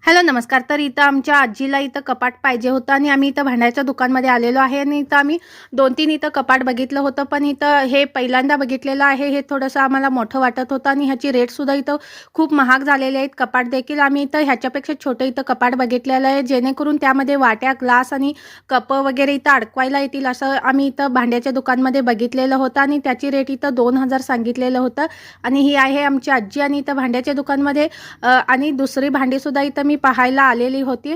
Hello नमस्कार. तर इथं आमच्या आजीला इथं कपाट पाहिजे होतं आणि आम्ही इथं भांड्याच्या दुकानमध्ये आलेलो आहे आणि इथं आम्ही 2-3 इथं कपाट बघितलं होतं, पण इथं हे पहिल्यांदा बघितलेलं आहे. हे थोडंसं आम्हाला मोठं वाटत होतं आणि ह्याची रेटसुद्धा इथं खूप महाग झालेले आहेत. कपाट देखील आम्ही इथं ह्याच्यापेक्षा छोटं इथं कपाट बघितलेलं आहे, जेणेकरून त्यामध्ये वाट्या, ग्लास आणि कपं वगैरे इथं अडकवायला येतील असं आम्ही इथं भांड्याच्या दुकानमध्ये बघितलेलं होतं आणि त्याची रेट इथं 2,000 सांगितलेलं होतं. आणि ही आहे आमची आजी आणि इथं भांड्याच्या दुकानमध्ये आणि दुसरी भांडीसुद्धा इथं मी पाहायला आलेली होती.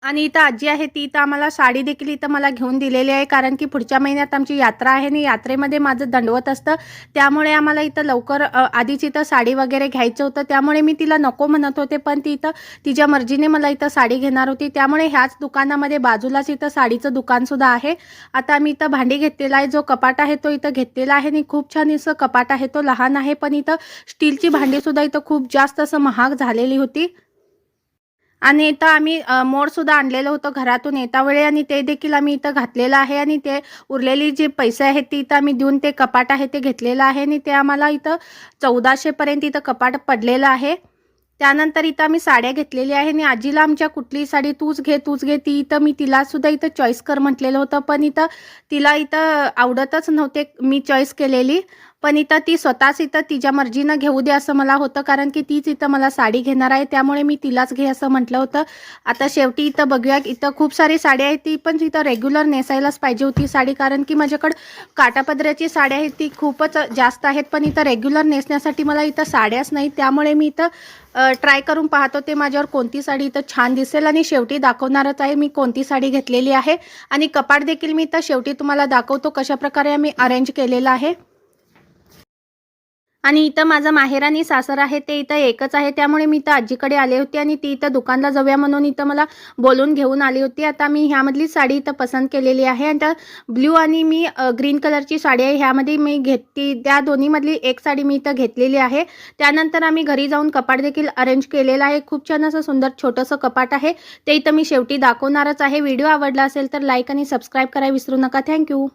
आणि इथं आजी आहे ती इथं आम्हाला साडी देखील इथं मला घेऊन दिलेली आहे, कारण की पुढच्या महिन्यात आमची यात्रा आहे आणि यात्रेमध्ये माझं दंडवत असतं. त्यामुळे आम्हाला इथं लवकर आधीच इथं साडी वगैरे घ्यायचं होतं. त्यामुळे मी तिला नको म्हणत होते, पण ती इथं तिच्या मर्जीने मला इथं साडी घेणार होती. त्यामुळे ह्याच दुकानामध्ये बाजूलाच इथं साडीचं दुकानसुद्धा आहे. आता आम्ही इथं भांडी घेतलेला आहे, जो कपाट आहे तो इथं घेतलेला आहे आणि खूप छान असं कपाट आहे. तो लहान आहे, पण इथं स्टीलची भांडीसुद्धा इथं खूप जास्त असं महाग झालेली होती. आणि इथं आम्ही मोडसुद्धा आणलेलं होतं घरातून येतावेळी आणि ते देखील आम्ही इथं घातलेलं आहे आणि ते उरलेली जे पैसे आहेत ते इथं आम्ही देऊन ते कपाट आहे ते घेतलेलं आहे आणि ते आम्हाला इथं 1400 पर्यंत इथं कपाट पडलेलं आहे. त्यानंतर इथं आम्ही साड्या घेतलेल्या आहे आणि आजीला आमच्या कुठलीही साडी तूच घे, तूच घे. ती इथं मी तिलासुद्धा इथं चॉईस कर म्हटलेलं होतं, पण इथं तिला इथं आवडतच नव्हते मी चॉईस केलेली. पण इथं ती स्वतःच इथं तिच्या मर्जीनं घेऊ दे असं मला होतं, कारण की तीच इथं मला साडी घेणार आहे. त्यामुळे मी तिलाच घे असं म्हटलं होतं. आता शेवटी इथं बघूया, इथं खूप सारी साडी आहे, ती पण इथं रेग्युलर नेसायलाच पाहिजे होती साडी, कारण की माझ्याकडं काठापदराची साडी आहे ती खूपच जास्त आहेत, पण इथं रेग्युलर नेसण्यासाठी मला इथं साड्याच नाही. त्यामुळे मी इथं ट्राय करून पाहत होते माझ्यावर कोणती साडी इथं छान दिसेल आणि शेवटी दाखवणारच आहे मी कोणती साडी घेतलेली आहे. आणि कपाट देखील मी इथं शेवटी तुम्हाला दाखवतो कशाप्रकारे आम्ही अरेंज केलेलं आहे. आणि इथं माझं माहेर आणि सासर आहे ते इथं एकच आहे, त्यामुळे मी इथं आजीकडे आले होते आणि ती इथं दुकानला जाऊया म्हणून इथं मला बोलून घेऊन आली होती. आता मी ह्यामधली साडी इथं पसंत केलेली आहे आणि त्या ब्ल्यू आणि मी ग्रीन कलरची साडी आहे, ह्यामध्ये मी घेतली. त्या दोन्हीमधली एक साडी मी इथं घेतलेली आहे. त्यानंतर आम्ही घरी जाऊन कपाट देखील अरेंज केलेलं आहे. खूप छान असं सुंदर छोटंसं कपाट आहे, ते इथं मी शेवटी दाखवणारच आहे. व्हिडिओ आवडला असेल तर लाईक आणि सबस्क्राईब करायला विसरू नका. थँक्यू.